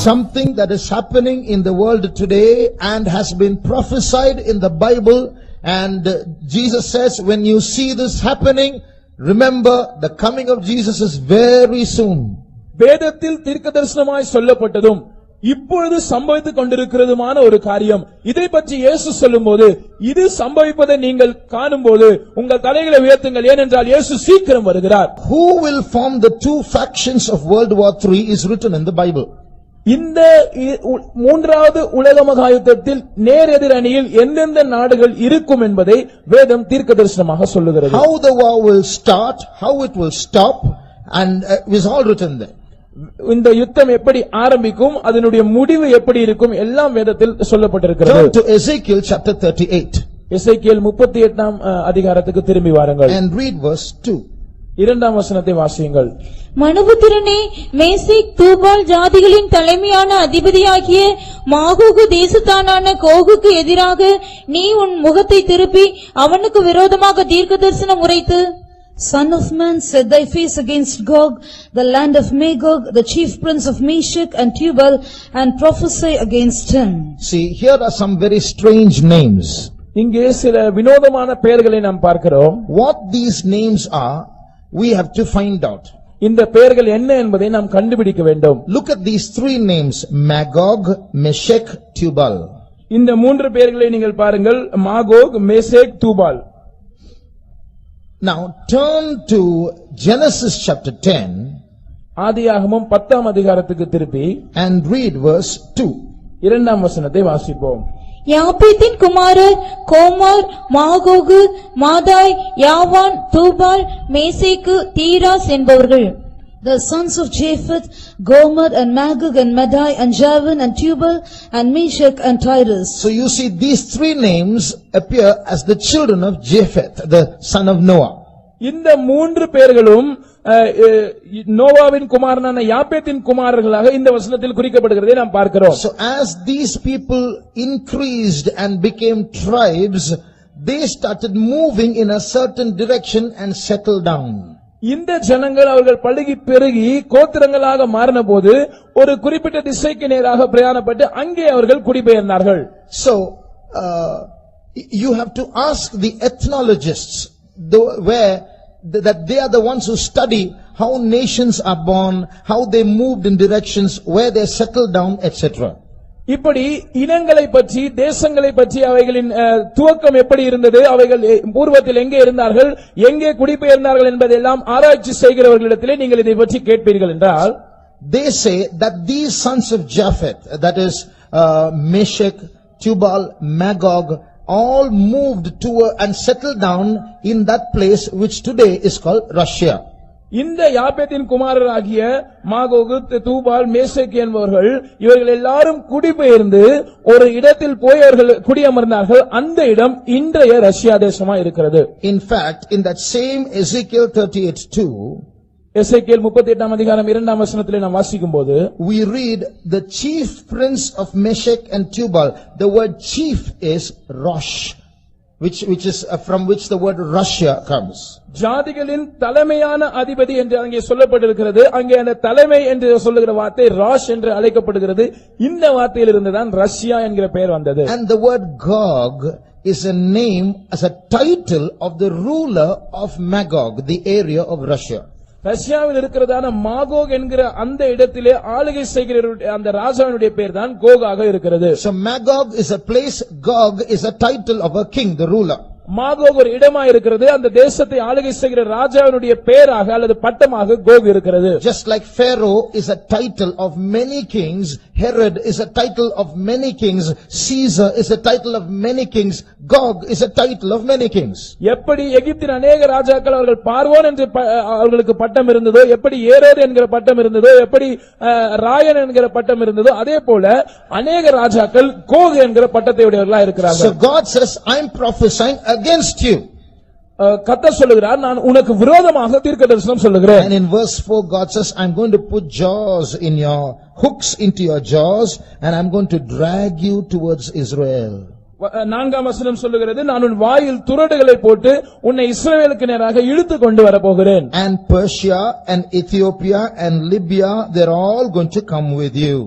Something that is happening in the world today and has been prophesied in the Bible, and Jesus says, when you see this happening, remember the coming of Jesus is very soon. வேதத்தில் தீர்க்கதரிசனமாய் சொல்லப்பட்டதும் இப்பொழுது சம்பவித்துக் கொண்டிருக்கிறதுமான ஒரு காரியம். இதை பற்றி இயேசு சொல்லும்போது, இது சம்பவிப்பதை நீங்கள் காணும்போது உங்கள் தலைகளை உயர்த்துங்கள், ஏனென்றால் இயேசு சீக்கிரம் வருகிறார். Who will form the two factions of World War III is written in the Bible. இந்த மூன்றாவது உலக மகாயுத்தத்தில் நேர் எதிர் அணியில் எந்தெந்த நாடுகள் இருக்கும் என்பதை வேதம் தீர்க்கதரிசனமாக சொல்லுகிறது. How the war will start, how it will stop, and is all written there. இந்த யுத்தம் எப்படி ஆரம்பிக்கும், அதனுடைய முடிவு எப்படி இருக்கும், எல்லாம் வேதத்தில் சொல்லப்பட்டிருக்கிறது. Turn to Ezekiel chapter 38. எசேக்கியேல் 38ஆம் அதிகாரத்துக்கு திரும்பி வாருங்கள். And read verse 2. இரண்டாம் வசனத்தை வாசியுங்கள். மனுபுத்திரனே, மேசேக் தூபால் ஜாதிகளின் தலைமையான அதிபதியாகிய மாகோகு தேசத்தானான கோகுக்கு எதிராக நீ உன் முகத்தை திருப்பி அவனுக்கு விரோதமாக தீர்க்கதரிசனம் உரைத்து, Son of man, set thy face against Gog, the land of Magog, the chief prince of Meshech and Tubal, and prophesy against him. See, here are some very strange names. இங்கே சில வினோதமான பெயர்களை நாம் பார்க்கிறோம். What these names are, we have to find out. இந்த பெயர்கள் என்ன என்பதை நாம் கண்டுபிடிக்க வேண்டும். Look at these three names: Magog, Meshech, Tubal. இந்த மூன்று பெயர்களை நீங்கள் பாருங்கள்: Magog, Meshach, Tubal. Now turn to Genesis chapter 10 ஆதியாகமம் 10ஆம் அதிகாரத்துக்கு திருப்பி and read verse 2. இரண்டாம் வசனத்தை வாசிப்போம். யாப்பேத்தின் குமாரர் கோமார், மாகோகு, மாதாய், யாவான், தூபால், மேசேக்கு, தீராஸ் என்பவர்கள். The sons of Japheth, Gomer and Magog and Madai and Javan and Tubal and Meshech and Tyrus. So you see, these three names appear as the children of Japheth, the son of Noah. இந்த மூன்று பெயர்களும் நோவாவின் குமாரனான யாப்பேத்தின் குமாரர்களாக இந்த வசனத்தில் குறிக்கப்படுகிறதை நாம் பார்க்கிறோம். So as these people increased and became tribes, they started moving in a certain direction and settled down. இந்த ஜனங்கள் அவர்கள் பழுகி பெருகி கோத்திரங்களாக மாறின போது ஒரு குறிப்பிட்ட திசைக்கு நேராக பிரயாணப்பட்டு அங்கே அவர்கள் குடிபெயர்ந்தார்கள். So you have to ask the ethnologists that they are the ones who study how nations are born, how they moved in directions, where they settled down, etc. இப்படி இனங்களை பற்றி, தேசங்களை பற்றி, அவைகளின் துவக்கம் எப்படி இருந்தது, அவைகள் பூர்வத்தில் எங்கே இருந்தார்கள், எங்கே குடிபெயர்ந்தார்கள் என்பதெல்லாம் ஆராய்ச்சி செய்கிறவர்களிடத்திலே நீங்கள் இதை பற்றி கேட்பீர்கள் என்றால், they say that these sons of Japheth, that is Meshech, Tubal, Magog, all moved to and settled down in that place which today is called Russia. இந்த யாப்பேத்தின் குமாரராகிய மாகோகு, தூபால், மேசேக் என்பவர்கள் இவர்கள் எல்லாரும் குடிபெயர்ந்து ஒரு இடத்தில் போய் அவர்கள் குடியமர்ந்தார்கள். அந்த இடம் இன்றைய ரஷ்யா தேசமா இருக்கிறது. In fact, in that same Ezekiel 38:2, எசேக்கியேல் 38ஆம் அதிகாரம் 2ஆம் வசனத்திலே நாம் வாசிக்கும்போது, we read the chief prince of Meshech and Tubal. The word chief is Rosh, which is from which the word Russia comes. ஜாதிகளின் தலைமையான அதிபதி என்று அங்கே சொல்லப்பட்டிருக்கிறது. அங்கே அந்த தலைமை என்று சொல்லுகிற வார்த்தை ராஷ் என்று அழைக்கப்படுகிறது. இந்த வார்த்தையிலிருந்து தான் ரஷ்யா என்கிற பெயர் வந்தது. And the word Gog is a name, as a title of the ruler of Magog, the area of Russia. ரஷ்யாவில் இருக்கிறதான மாகோக் என்கிற அந்த இடத்திலே ஆளுகை செய்கிற அந்த ராஜாவினுடைய பெயர் தான் கோகாக இருக்கிறது. So Magog is a place, Gog is a title of a king, the ruler. Magog ஒரு இடமா இருக்கிறது. அந்த தேசத்தை ஆளுகை செய்கிற ராஜாவினுடைய பெயராக அல்லது பட்டமாக கோக் இருக்கிறது. Just like Pharaoh is a title of many kings, Herod is a title of many kings, Caesar is a title of many kings, Gog is a title of many kings. எப்படி எகிப்தின் अनेक ராஜாக்கள் அவர்கள் பார்வோன் என்று அவர்களுக்கு பட்டம் இருந்ததோ, எப்படி ஏரோது என்கிற பட்டம் இருந்ததோ, எப்படி ராயன் என்கிற பட்டம் இருந்ததோ, அதே போல अनेक ராஜாக்கள் கோக் என்கிற பட்டத்தை உடையவர்களாக இருக்கிறார்கள். So God says, I am prophesying against you. கர்த்தர் சொல்லுகிறார், நான் உனக்கு விரோதமாக தீர்க்கதரிசனம் சொல்லுகிறேன். And in verse 4 God says, I'm going to put jaws in your hooks into your jaws and I'm going to drag you towards Israel. நான்காம் வசனம் சொல்லுகிறது, நான் உன் வாயில் துறடுகளை போட்டு உன்னை இஸ்ரவேலுக்கு நேராக இழுத்து கொண்டு வரப்போகிறேன். And Persia and Ethiopia and Libya, they're all going to come with you.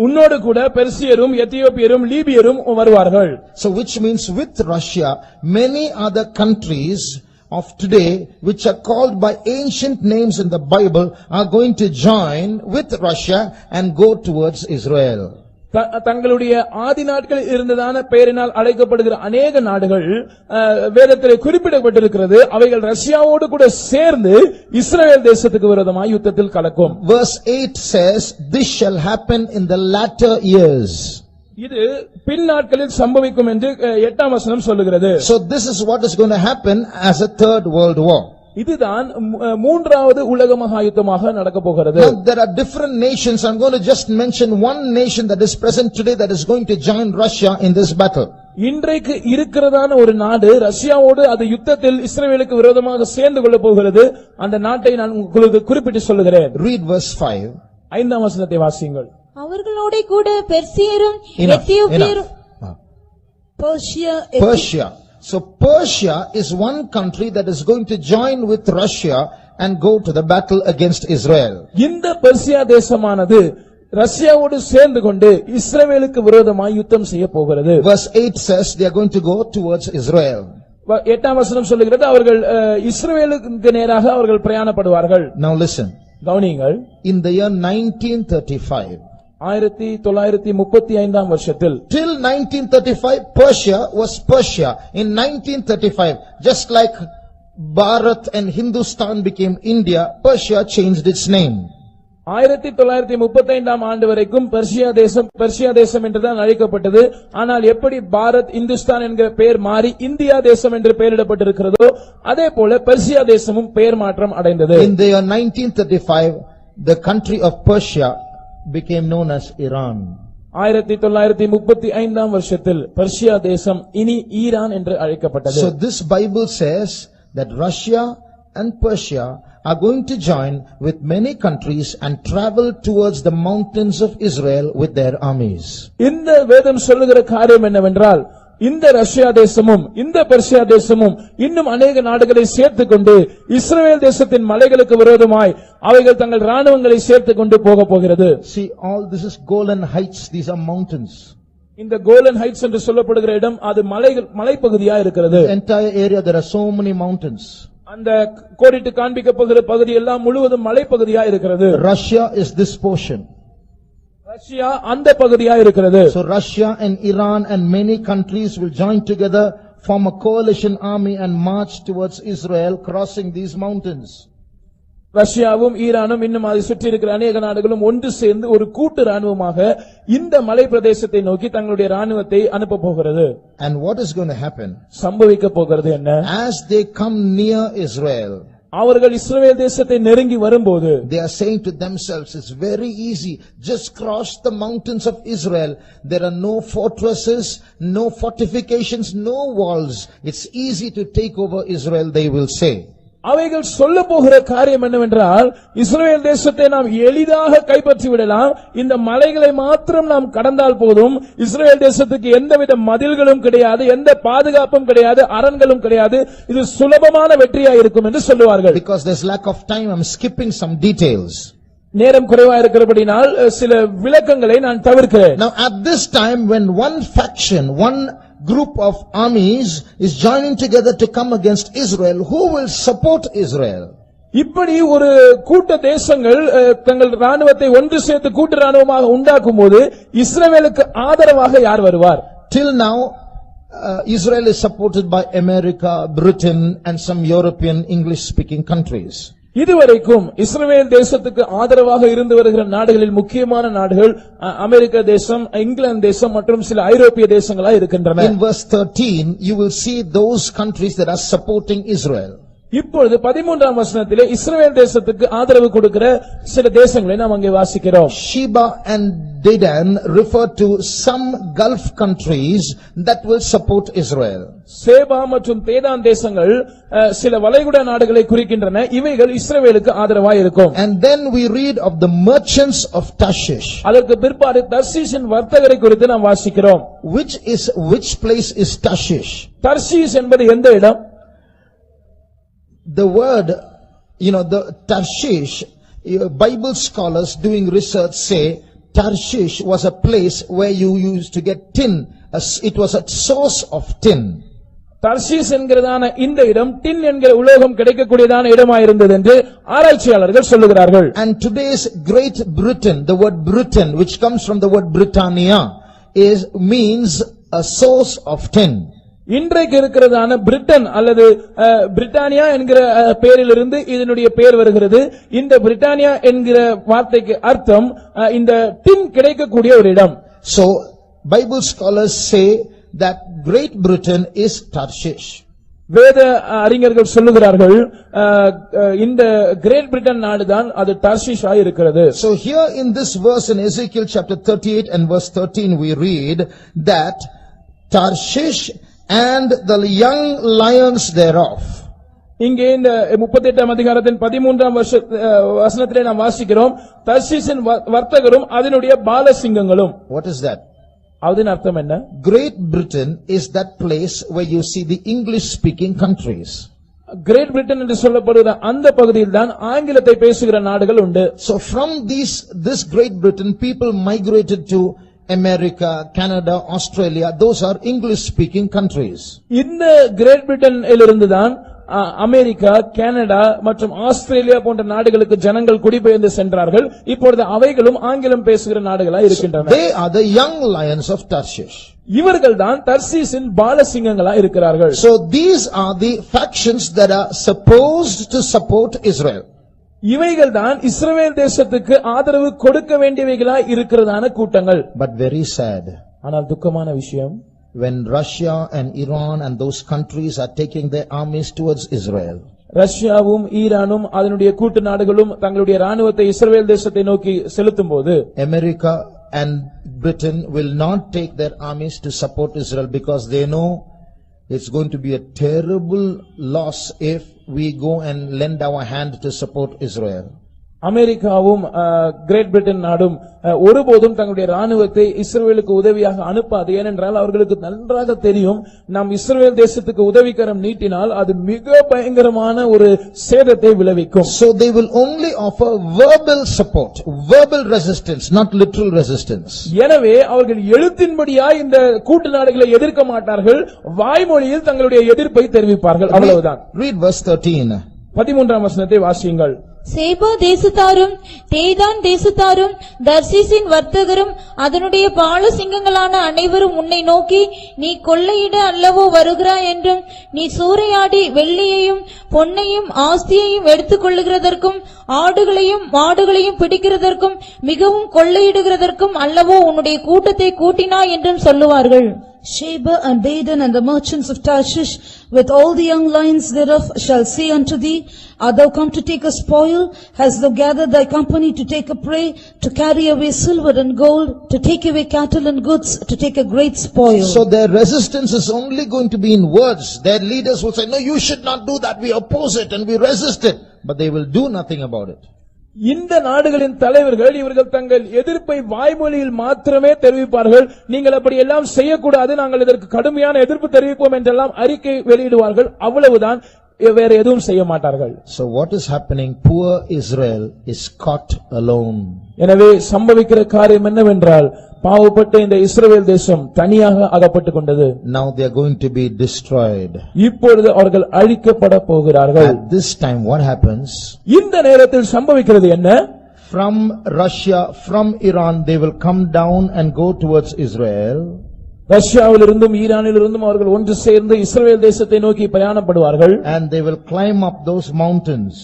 உன்னோடு கூட பெர்சியரும் எத்தியோப்பியரும் லீபியரும் வருவார்கள். So which means with Russia, many other countries of today which are called by ancient names in the Bible are going to join with Russia and go towards Israel. தங்களுடைய ஆதி நாட்களில் இருந்ததான பெயரினால் அழைக்கப்படுகிற அநேக நாடுகள் வேதத்திலே குறிப்பிடப்பட்டிருக்கிறது. அவைகள் ரஷ்யாவோடு கூட சேர்ந்து இஸ்ரவேல் தேசத்துக்கு விரோதமாக யுத்தத்தில் கலக்கும். Verse 8 says, this shall happen in the latter years. இது பின் நாட்களில் சம்பவிக்கும் என்று 8ஆம் வசனம் சொல்லுகிறது. So this is what is going to happen as a third world war. இதுதான் மூன்றாவது உலக மகா யுத்தமாக நடக்க போகிறது. Now there are different nations. I'm going to just mention one nation that is present today that is going to join Russia in this battle. இன்றைக்கு இருக்கிறதான ஒரு நாடு ரஷ்யாவோடு அது யுத்தத்தில் இஸ்ரவேலுக்கு விரோதமாக சேர்ந்து கொள்ள போகிறது. அந்த நாட்டை நான் உங்களுக்கு குறிப்பிட்டு சொல்லுகிறேன். Read verse 5. 5ஆம் வசனத்தை வாசியுங்கள். அவர்களோட கூட பெர்சியரும் எத்தியோப்பியரும் Persia. So Persia is one country that is going to join with Russia and go to the battle against Israel. இந்த பெர்சியா தேசமானது ரஷ்யாவோடு சேர்ந்து கொண்டு இஸ்ரவேலுக்கு விரோதமாய் யுத்தம் செய்ய போகிறது. Verse 8 says they are going to go towards Israel. 8ஆம் வசனம் சொல்லுகிறது, அவர்கள் இஸ்ரவேலுக்கு நேராக அவர்கள் பிரயாணப்படுவார்கள். Now listen. கவனியுங்கள். In the year 1935, 1935ஆம் வருஷத்தில், till 1935 Persia was Persia. In 1935, just like Bharat and Hindustan became India, Persia changed its name. 1935ஆம் ஆண்டு வரைக்கும் பெர்சியா தேசம் என்றுதான் அழைக்கப்பட்டது. ஆனால் எப்படி பாரத் இந்துஸ்தான் என்கிற பெயர் மாறி இந்தியா தேசம் என்று பெயரிடப்பட்டிருக்கிறதோ அதே போல பெர்சியா தேசமும் பெயர் மாற்றம் அடைந்தது. In the year 1935, the country of Persia became known as Iran. 1935ஆம் வருஷத்தில் பெர்சியா தேசம் இனி ஈரான் என்று அழைக்கப்பட்டது. So this Bible says that Russia and Persia are going to join with many countries and travel towards the mountains of Israel with their armies. இந்த வேதம் சொல்லுகிற காரியம் என்னவென்றால், இந்த ரஷ்யா தேசமும் இந்த பெர்சியா தேசமும் இன்னும் அநேக நாடுகளை சேர்த்துக் கொண்டு இஸ்ரவேல் தேசத்தின் மலைகளுக்கு விரோதமாய் அவைகள் தங்கள் ராணுவங்களை சேர்த்துக் கொண்டு போக போகிறது. See, all this is Golan Heights. These are mountains. இந்த கோலன் ஹைட்ஸ் என்று சொல்லப்படுகிற இடம் அது மலைப்பகுதியா இருக்கிறது. The entire area there are so many mountains. அந்த கோடிட்டு காண்பிக்கப்படுகிற பகுதி எல்லாம் முழுவதும் மலைப்பகுதியா இருக்கிறது. Russia is this portion. Russia அந்த பகுதியா இருக்கிறது. So Russia and Iran and many countries will join together, form a coalition army and march towards Israel, crossing these mountains. ரஷ்யாவும் ஈரானும் இன்னும் அதை சுற்றி இருக்கிற அநேக நாடுகளும் ஒன்று சேர்ந்து ஒரு கூட்டு ராணுவமாக இந்த மலை பிரதேசத்தை நோக்கி தங்களுடைய ராணுவத்தை அனுப்ப போகிறது. And what is going to happen? சம்பவிக்க போகிறது என்ன? As they come near Israel, அவர்கள் இஸ்ரவேல் தேசத்தை நெருங்கி வரும்போது they are saying to themselves, it's very easy, just cross the mountains of Israel. There are no fortresses, no fortifications, no walls. It's easy to take over Israel, they will say. அவைகள் சொல்ல போகிற காரியம் என்னவென்றால், இஸ்ரவேல் தேசத்தை நாம் எளிதாக கைப்பற்றி விடலாம், இந்த மலைகளை மாத்திரம் நாம் கடந்தால் போதும், இஸ்ரவேல் தேசத்துக்கு எந்தவித மதில்களும் கிடையாது, எந்த பாதுகாப்பும் கிடையாது, அரண்களும் கிடையாது, இது சுலபமான வெற்றியா இருக்கும் என்று சொல்லுவார்கள். Because there's lack of time, I'm skipping some details. நேரம் குறைவா இருக்கிறபடினால் சில விளக்கங்களை நான் தவிர்க்கிறேன். Now at this time, when one faction, one group of armies is joining together to come against Israel, who will support Israel? இப்படி ஒரு கூட்ட தேசங்கள் தங்கள் ராணுவத்தை ஒன்று சேர்த்து கூட்டு ராணுவமாக உண்டாக்கும் போது இஸ்ரவேலுக்கு ஆதரவாக யார் வருவார்? Till now, Israel is supported by America, Britain and some European English speaking countries. இதுவரைக்கும் இஸ்ரவேல் தேசத்துக்கு ஆதரவாக இருந்து வருகிற நாடுகளில் முக்கியமான நாடுகள் அமெரிக்க தேசம், இங்கிலாந்து தேசம் மற்றும் சில ஐரோப்பிய தேசங்களா இருக்கின்றன. In verse 13, you will see those countries that are supporting Israel. இப்பொழுது 13ஆம் வசனத்திலே இஸ்ரவேல் தேசத்துக்கு ஆதரவு கொடுக்கிற சில தேசங்களை நாம் அங்கே வாசிக்கிறோம். Sheba and Dedan refer to some Gulf countries that will support Israel. சேபா மற்றும் தேதான் தேசங்கள் சில வளைகுடா நாடுகளை குறிக்கின்றன. இவைகள் இஸ்ரவேலுக்கு ஆதரவாய் இருக்கும். And then we read of the merchants of Tarshish. அதற்கு பிற்பாடு தர்ஷீஷின் வர்த்தகரை குறித்து நாம் வாசிக்கிறோம். Which place is Tarshish? Tarshish என்பது எந்த இடம்? The word, the Tarshish, Bible scholars doing research say Tarshish was a place where you used to get tin. It was a source of tin. தர்ஷீஸ் என்கிறதான இந்த இடம் டின் என்கிற உலோகம் கிடைக்கக்கூடியதான இடமாயிருந்தது என்று ஆராய்ச்சியாளர்கள் சொல்லுகிறார்கள். And today's Great Britain, the word Britain, which comes from the word Britannia, means a source of tin. இன்றைக்கு இருக்கிறதான பிரிட்டன் அல்லது பிரிட்டானியா என்கிற பெயரிலிருந்து இதனுடைய பெயர் வருகிறது. இந்த பிரிட்டானியா என்கிற வார்த்தைக்கு அர்த்தம் இந்த டின் கிடைக்கக்கூடிய ஒரு இடம். So Bible scholars say that Great Britain is Tarshish. வேத அறிஞர்கள் சொல்லுகிறார்கள் இந்த கிரேட் பிரிட்டன் நாடுதான் அது தர்ஷீஷ் ஆய் இருக்கிறது. So here in this verse in Ezekiel chapter 38 and verse 13 we read that Tarshish and the young lions thereof. இங்கே இந்த 38ஆம் அதிகாரத்தின் 13ஆம் வசனத்திலே நாம் வாசிக்கிறோம் தர்ஷீஷின் வர்த்தகரும் அதனுடைய பாலசிங்கங்களும். What is that? அதன் அர்த்தம் என்ன? Great Britain is that place where you see the English speaking countries. Great Britain என்று சொல்லப்படுகிற அந்த பகுதியில் தான் ஆங்கிலத்தை பேசுகிற நாடுகள் உண்டு. So from this Great Britain people migrated to America, Canada, Australia. Those are English speaking countries. இந்த கிரேட் பிரிட்டனிலிருந்து தான் அமெரிக்கா, கனடா மற்றும் ஆஸ்திரேலியா போன்ற நாடுகளுக்கு ஜனங்கள் குடிபெயர்ந்து சென்றார்கள். இப்பொழுது அவைகளும் ஆங்கிலம் பேசுகிற நாடுகளாய் இருக்கின்றன. They are the young lions of Tarshish. இவர்கள் தான் தர்ஷீஷின் பாலசிங்கங்களாய் இருக்கிறார்கள். So these are the factions that are supposed to support Israel. இவைகள் தான் இஸ்ரவேல் தேசத்துக்கு ஆதரவு கொடுக்க வேண்டியவைகளாய் இருக்கிறதான கூட்டங்கள். But very sad. ஆனால் துக்கமான விஷயம், when Russia and Iran and those countries are taking their armies towards Israel. ரஷ்யாவும் ஈரானும் அதனுடைய கூட்டு நாடுகளும் தங்களுடைய ராணுவத்தை இஸ்ரவேல் தேசத்தை நோக்கி செலுத்தும்போது America and Britain will not take their armies to support Israel because they know it's going to be a terrible loss if we go and lend our hand to support Israel. அமெரிக்காவும் great Britain நாடும் ஒருபோதும் தங்களுடைய ராணுவத்தை இஸ்ரவேலுக்கு உதவியாக அனுப்பாது. ஏனென்றால் அவர்களுக்கு நன்றாக தெரியும் நாம் இஸ்ரவேல் தேசத்துக்கு உதவிக்கரம் நீட்டினால் அது மிக பயங்கரமான ஒரு சேதத்தை விளைவிக்கும். So they will only offer verbal support, verbal resistance, not literal resistance. எனவே அவர்கள் எழுத்தின்படியாய் இந்த கூட்டு நாடுகளை எதிர்க்க மாட்டார்கள், வாய்மொழியில் தங்களுடைய எதிர்ப்பை தெரிவிப்பார்கள், அவ்வளவுதான். Read verse 13. 13ஆம் வசனத்தை வாசியுங்கள். சேபா தேசத்தாரும் தேதான் தேசத்தாரும் தர்ஷீசின் வர்த்தகரும் அதனுடைய பாலசிங்கங்களான அனைவரும் உன்னை நோக்கி, நீ கொள்ளையிட அல்லவோ வருகிறாய் என்றும், நீ சூறையாடி வெள்ளியையும் பொன்னையும் ஆஸ்தியையும் எடுத்துக் கொள்ளுகிறதற்கும் ஆடுகளையும் மாடுகளையும் பிடிக்கிறதற்கும் மிகவும் கொள்ளையிடுகிறதற்கும் அல்லவோ உன்னுடைய கூட்டத்தை கூட்டினாய் என்றும் சொல்லுவார்கள். Sheba and Dedan and the merchants of Tarshish with all the young lions thereof shall say unto thee, art thou come to take a spoil? Hast thou gathered thy company to take a prey, to carry away silver and gold, to take away cattle and goods, to take a great spoil? So their resistance is only going to be in words. Their leaders will say, no, you should not do that. We oppose it and we resist it. But they will do nothing about it. இந்த நாடுகளின் தலைவர்கள் இவர்கள் தங்கள் எதிர்ப்பை வாய்மொழியில் மாத்திரமே தெரிவிப்பார்கள். நீங்கள் அப்படி எல்லாம் செய்யக்கூடாது, நாங்கள் இதற்கு கடுமையான எதிர்ப்பு தெரிவிப்போம் என்றெல்லாம் அறிக்கை வெளியிடுவார்கள், அவ்வளவுதான், வேற எதுவும் செய்ய மாட்டார்கள். So what is happening? Poor Israel is caught alone. எனவே சம்பவிக்கிற காரியம் என்னவென்றால் பாவப்பட்ட இந்த இஸ்ரவேல் தேசம் தனியாக அகப்பட்டுக் கொண்டது. Now they are going to be destroyed. இப்பொழுது அவர்கள் அழிக்கப்பட போகிறார்கள். At this time what happens? இந்த நேரத்தில் சம்பவிக்கிறது என்ன? From Russia, from Iran, they will come down and go towards Israel. ரஷ்யாவிலிருந்தும் ஈரானிலிருந்தும் அவர்கள் ஒன்று சேர்ந்து இஸ்ரவேல் தேசத்தை நோக்கி பிரயாணப்படுவார்கள். And they will climb up those mountains.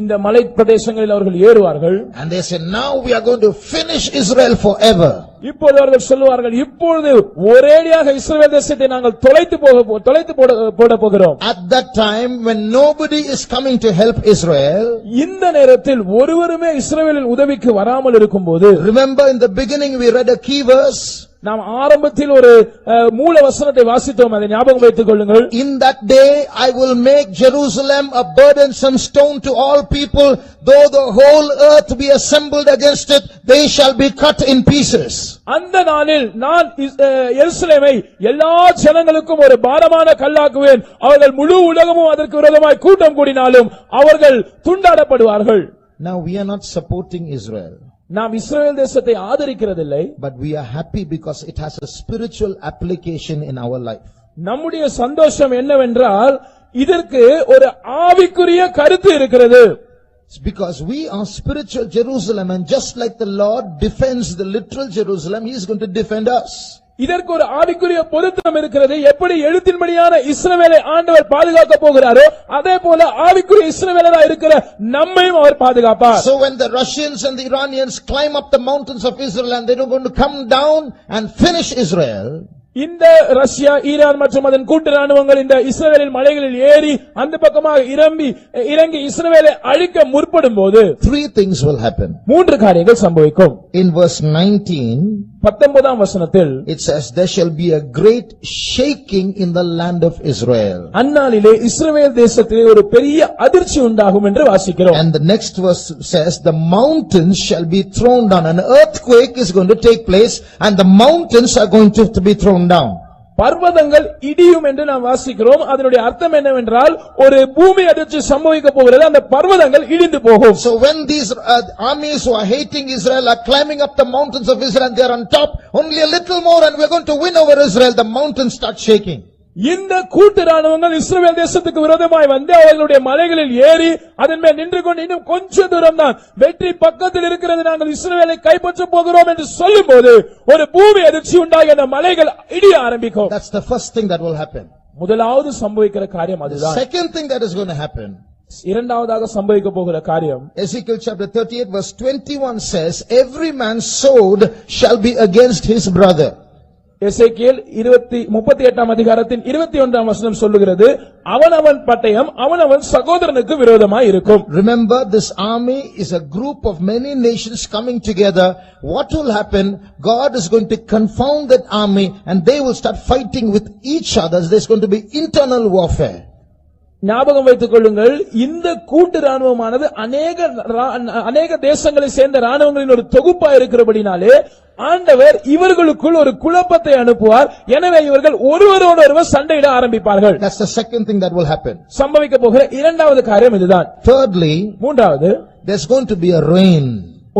இந்த மலை பிரதேசங்களில் அவர்கள் ஏறுவார்கள். And they say, now we are going to finish Israel forever. இப்பொழுது அவர்கள் சொல்லுவார்கள், இப்பொழுது ஒரேடியாக இஸ்ரவேல் தேசத்தை நாங்கள் தொலைத்து போட போகிறோம். At that time when nobody is coming to help Israel, இந்த நேரத்தில் ஒருவருமே இஸ்ரவேலின் உதவிக்கு வராமல் இருக்கும்போது, remember in the beginning we read a key verse. நாம் ஆரம்பத்தில் ஒரு மூல வசனத்தை வாசித்தோம், அதை ஞாபகம் வைத்துக் கொள்ளுங்கள். In that day I will make Jerusalem a burdensome stone to all people, though the whole earth be assembled against it, they shall be cut in pieces. அந்த நாளில் நான் எருசலேமை எல்லா ஜனங்களுக்கும் ஒரு பாரமான கல்லாக்குவேன், அவர்கள் முழு உலகமும் அதற்கு விரோதமாய் கூட்டம் கூடினாலும் அவர்கள் துண்டாடப்படுவார்கள். Now we are not supporting Israel, நாம் இஸ்ரவேல் தேசத்தை ஆதரிக்கிறதில்லை, but we are happy because it has a spiritual application in our life. நம்முடைய சந்தோஷம் என்னவென்றால் இதற்கு ஒரு ஆவிக்குரிய கருத்து இருக்கிறது. It's because we are spiritual Jerusalem, and just like the Lord defends the literal Jerusalem, He is going to defend us. இதற்கு ஒரு ஆவிக்குரிய பொருத்தம் இருக்கிறது. எப்படி எழுத்தின்படியான இஸ்ரவேலை ஆண்டவர் பாதுகாக்க போகிறாரோ அதே போல ஆவிக்குரிய இஸ்ரவேலரா இருக்கிற நம்மையும் அவர் பாதுகாப்பார். So when the Russians and the Iranians climb up the mountains of Israel and they are going to come down and finish Israel, இந்த ரஷ்யா, ஈரான் மற்றும் அதன் கூட்டு ராணுவங்கள் இந்த இஸ்ரவேலின் மலைகளில் ஏறி அந்த பக்கமாக இறங்கி இஸ்ரவேலை அழிக்க முற்படும் போது three things will happen. மூன்று காரியங்கள் சம்பவிக்கும். In verse 19, 19ஆம் வசனத்தில் it says, there shall be a great shaking in the land of Israel. அந்நாளிலே இஸ்ரவேல் தேசத்திலே ஒரு பெரிய அதிர்ச்சி உண்டாகும் என்று வாசிக்கிறோம். And the next verse says, the mountains shall be thrown down. An earthquake is going to take place and the mountains are going to be thrown down. பர்வதங்கள் இடியும் என்று நாம் வாசிக்கிறோம். அதனுடைய அர்த்தம் என்னவென்றால் ஒரு பூமி அதிர்ச்சி சம்பவிக்க போகிறது, அந்த பர்வதங்கள் இடிந்து போகும். So when these armies who are hating Israel are climbing up the mountains of Israel and they are on top, only a little more and we are going to win over Israel, the mountains start shaking. இந்த கூட்டு ராணுவங்கள் இஸ்ரவேல் தேசத்துக்கு விரோதமாய் வந்து அவர்களுடைய மலைகளில் ஏறி அதன் மேல் நின்று கொண்டு இன்னும் கொஞ்ச தூரம் தான் வெற்றி பக்கத்தில் இருக்கிறது, நாங்கள் இஸ்ரவேலை கைப்பற்ற போகிறோம் என்று சொல்லும்போது ஒரு பூமி அதிர்ச்சி உண்டாகி அந்த மலைகள் இடிய ஆரம்பிக்கும். That's the first thing that will happen. முதலாவது சம்பவிக்கிற காரியம் அதுதான். Second thing that is going to happen, இரண்டாவதாக சம்பவிக்க போகிற காரியம், Ezekiel chapter 38 verse 21 says, every man's sword shall be against his brother. எசேக்கியேல் 38ஆம் அதிகாரத்தின் 21ஆம் வசனம் சொல்லுகிறது, அவனவன் பட்டயம் அவனவன் சகோதரனுக்கு விரோதமாய் இருக்கும். Remember, this army is a group of many nations coming together. What will happen? God is going to confound that army and they will start fighting with each other. There's going to be internal warfare. ஞாபகம் வைத்துக் கொள்ளுங்கள், இந்த கூட்டு ராணுவமானது அநேக தேசங்களை சேர்ந்த ராணுவங்களின் ஒரு தொகுப்பா இருக்கிறபடினாலே ஆண்டவர் இவர்களுக்குள் ஒரு குழப்பத்தை அனுப்புவார். எனவே இவர்கள் ஒருவரோடு ஒருவர் சண்டையிட ஆரம்பிப்பார்கள். That's the second thing that will happen. சம்பவிக்க போகிற இரண்டாவது காரியம் இதுதான். Thirdly, மூன்றாவது, there's going to be a rain.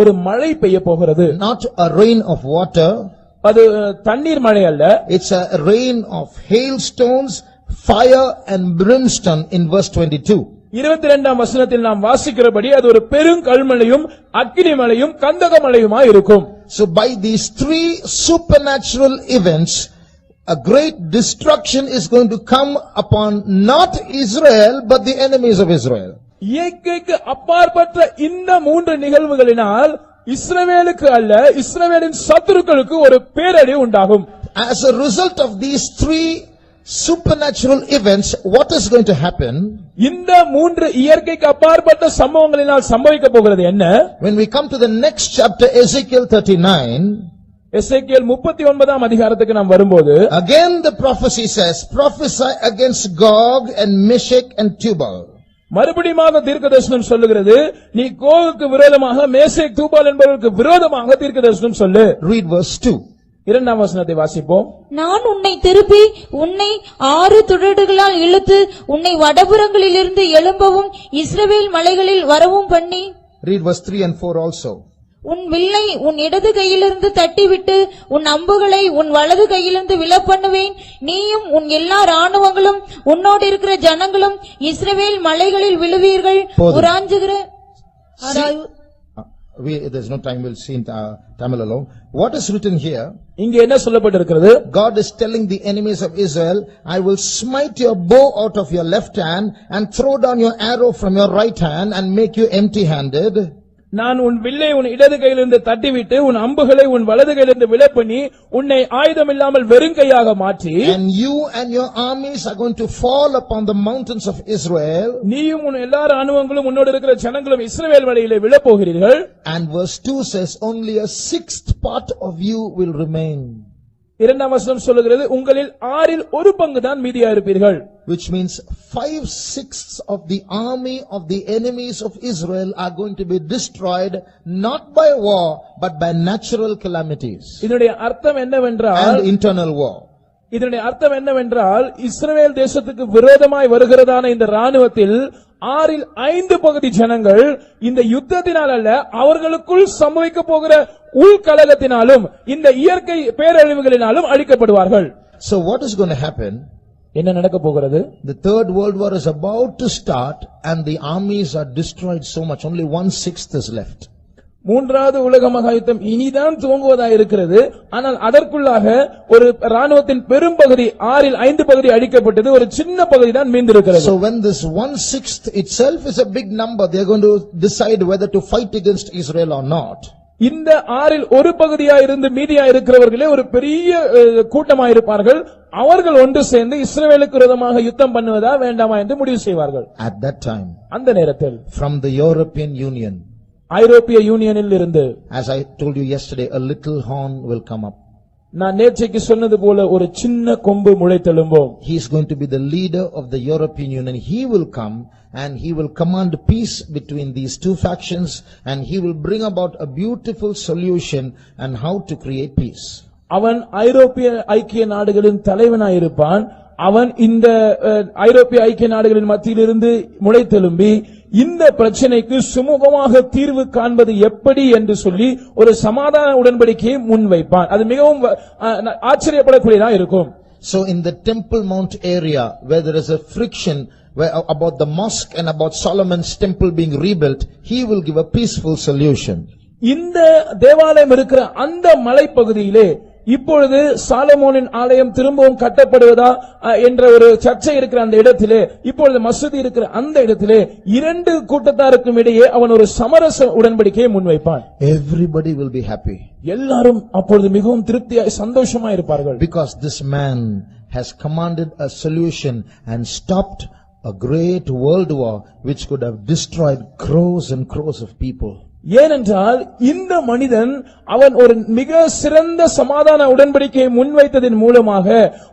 ஒரு மழை பெய்ய போகிறது. Not a rain of water. அது தண்ணீர் மழை அல்ல. It's a rain of hailstones, fire and brimstone in verse 22. 22ஆம் வசனத்தில் நாம் வாசிக்கிறபடி அது ஒரு பெருங்கல்மழையும் அக்கினி மழையும் கந்தக மழையுமாய் இருக்கும். So by these three supernatural events, a great destruction is going to come upon not Israel but the enemies of Israel. இயற்கைக்கு அப்பாற்பட்ட இந்த மூன்று நிகழ்வுகளினால் இஸ்ரவேலுக்கு அல்ல, இஸ்ரவேலின் சத்துருக்களுக்கு ஒரு பேரடி உண்டாகும். As a result of these three supernatural events, what is going to happen? இந்த மூன்று இயற்கைக்கு அப்பாற்பட்ட சம்பவங்களினால் சம்பவிக்க போகிறது என்ன? When we come to the next chapter, Ezekiel 39, எசேக்கியேல் 39ஆம் அதிகாரத்துக்கு நாம் வரும்போது, again the prophecy says, prophesy against Gog and Meshech and Tubal. மறுபடியும் தீர்க்கதரிசனம் சொல்லுகிறது, நீ கோகுக்கு விரோதமாக மேசேக் தூபால் என்பவர்களுக்கு விரோதமாக தீர்க்கதரிசனம் சொல்லு. Read verse 2. இரண்டாம் வசனத்தை வாசிப்போம். நான் உன்னை திருப்பி உன்னை 6 துறடுகளால் இழுத்து உன்னை வடபுறங்களிலிருந்து எழும்பவும் இஸ்ரவேல் மலைகளில் வரவும் பண்ணி. Read verse 3 and 4 also. உன் வில்லை உன் இடது கையிலிருந்து தட்டிவிட்டு உன் அம்புகளை உன் வலது கையிலிருந்து விழப்பண்ணுவேன். நீயும் உன் எல்லா ராணுவங்களும் உன்னோடு இருக்கிற ஜனங்களும் இஸ்ரவேல் மலைகளில் விழுவீர்கள். உராஞ்சுகிற there's no time, we'll see in Tamil alone. What is written here? இங்கே என்ன சொல்லப்பட்டிருக்கிறது? God is telling the enemies of Israel, I will smite your bow out of your left hand and throw down your arrow from your right hand and make you empty-handed. நான் உன் வில்லை உன் இடது கையிலிருந்து தட்டிவிட்டு உன் அம்புகளை உன் வலது கையிலிருந்து விலப்பண்ணி உன்னை ஆயுதம் இல்லாமல் வெறுங்கையாக மாற்றி And you and your armies are going to fall upon the mountains of Israel. நீயும் உன் எல்லா ராணுவங்களும் உன்னோடு இருக்கிற ஜனங்களும் இஸ்ரவேல் வழியிலே விழப்போகிறீர்கள். And verse 2 says, only a sixth part of you will remain. இரண்டாம் வசனம் சொல்லுகிறது, உங்களில் 1/6 தான் மீதியா இருப்பீர்கள். Which means 5/6 of the army of the enemies of Israel are going to be destroyed not by war but by natural calamities இதனுடைய அர்த்தம் என்னவென்றால் and internal war. இதனுடைய அர்த்தம் என்னவென்றால் இஸ்ரவேல் தேசத்துக்கு விரோதமாய் வருகிறதான இந்த ராணுவத்தில் 5/6 ஜனங்கள் இந்த யுத்தத்தினால் அல்ல, அவர்களுக்குள் சம்பவிக்க போகிற உள்கலகத்தினாலும் இந்த இயற்கை பேரழிவுகளினாலும் அழிக்கப்படுவார்கள். So what is going to happen? என்ன நடக்க போகிறது? The third world war is about to start and the armies are destroyed so much, only 1/6 is left. மூன்றாவது உலக மகா யுத்தம் இனிதான் துவங்குவதாக இருக்கிறது. ஆனால் அதற்குள்ளாக ஒரு ராணுவத்தின் பெரும்பகுதி 5/6 அழிக்கப்பட்டது, ஒரு சின்ன பகுதி தான் மீந்திருக்கிறது. So when this 1/6 itself is a big number, they are going to decide whether to fight against Israel or not. இந்த 1/6 இருந்து மீதியா இருக்கிறவர்களே ஒரு பெரிய கூட்டமாக இருப்பார்கள். அவர்கள் ஒன்று சேர்ந்து இஸ்ரவேலுக்கு விரோதமாக யுத்தம் பண்ணுவதா வேண்டாமா என்று முடிவு செய்வார்கள். At that time, அந்த நேரத்தில் from the European Union, ஐரோப்பிய யூனியனில் இருந்து, as I told you yesterday, a little horn will come up. நான் நேற்றைக்கு சொன்னது போல ஒரு சின்ன கொம்பு முளைத்தெழும்பும். He is going to be the leader of the European Union. He will come and he will command peace between these two factions and he will bring about a beautiful solution and how to create peace. அவன் ஐரோப்பிய ஐக்கிய நாடுகளின் தலைவனாயிருப்பான். அவன் இந்த ஐரோப்பிய ஐக்கிய நாடுகளின் மத்தியிலிருந்து முளைத்தெழும்பி இந்த பிரச்சனைக்கு சுமூகமாக தீர்வு காண்பது எப்படி என்று சொல்லி ஒரு சமாதான உடன்படிக்கையை முன்வைப்பான். அது மிகவும் ஆச்சரியப்படக்கூடியதா இருக்கும். So in the Temple Mount area where there is a friction about the mosque and about Solomon's temple being rebuilt, he will give a peaceful solution. இந்த தேவாலயம் இருக்கிற அந்த மலைப்பகுதியிலே இப்பொழுது சாலமோனின் ஆலயம் திரும்பவும் கட்டப்படுவதா என்ற ஒரு சர்ச்சை இருக்கிற அந்த இடத்திலே, இப்பொழுது மசூதி இருக்கிற அந்த இடத்திலே 2 கூட்டத்தாருக்கும் இடையே அவன் ஒரு சமரச உடன்படிக்கையை முன்வைப்பான். Everybody will be happy. எல்லாரும் அப்பொழுது மிகவும் திருப்தியாய் சந்தோஷமாய் இருப்பார்கள். Because this man has commanded a solution and stopped a great world war which could have destroyed crores and crores of people. ஏனென்றால் இந்த மனிதன் அவன் ஒரு மிக சிறந்த சமாதான உடன்படிக்கையை முன்வைத்ததின் மூலமாக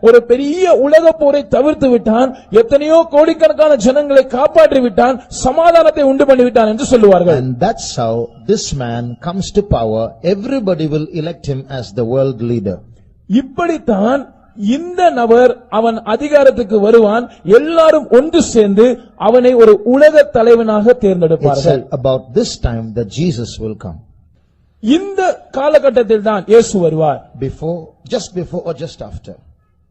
ஒரு பெரிய உலக போரை தவிர்த்து விட்டான், எத்தனையோ கோடிக்கணக்கான ஜனங்களை காப்பாற்றி விட்டான், சமாதானத்தை உண்டு பண்ணிவிட்டான் என்று சொல்லுவார்கள். And that's how this man comes to power. Everybody will elect him as the world leader. இப்படித்தான் இந்த நபர் அவன் அதிகாரத்துக்கு வருவான். எல்லாரும் ஒன்று சேர்ந்து அவனை ஒரு உலக தலைவனாக It's தேர்ந்தெடுப்பார்கள். about this time that Jesus will come. இந்த காலகட்டத்தில் தான் இயேசு வருவார். Before, just before or just after?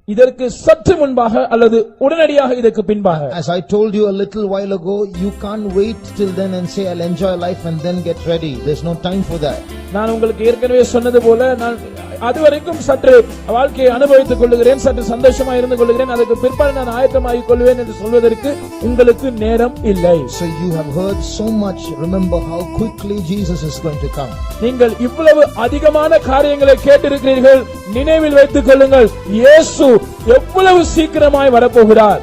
இதற்கு சற்று முன்பாக அல்லது உடனடியாக இதற்கு பின்பாக? As I told you a little while ago, you can't wait till then and say I'll enjoy life and then get ready. There's no time for that. நான் உங்களுக்கு ஏற்கனவே சொன்னது போல, நான் அதுவரைக்கும் சற்று வாழ்க்கையை அனுபவித்துக் கொள்ளுகிறேன், சற்று சந்தோஷமாக இருந்து கொள்ளுகிறேன், அதுக்கு பிற்பாடு நான் ஆயத்தமாகிக் கொள்வேன் என்று சொல்வதற்கு உங்களுக்கு நேரம் இல்லை. So you have heard so much. Remember how quickly Jesus is going to come. நீங்கள் இவ்வளவு அதிகமான காரியங்களை கேட்டிருக்கிறீர்கள். நினைவில் வைத்துக் கொள்ளுங்கள், இயேசு எவ்வளவு சீக்கிரமாய் வரப்போகிறார்.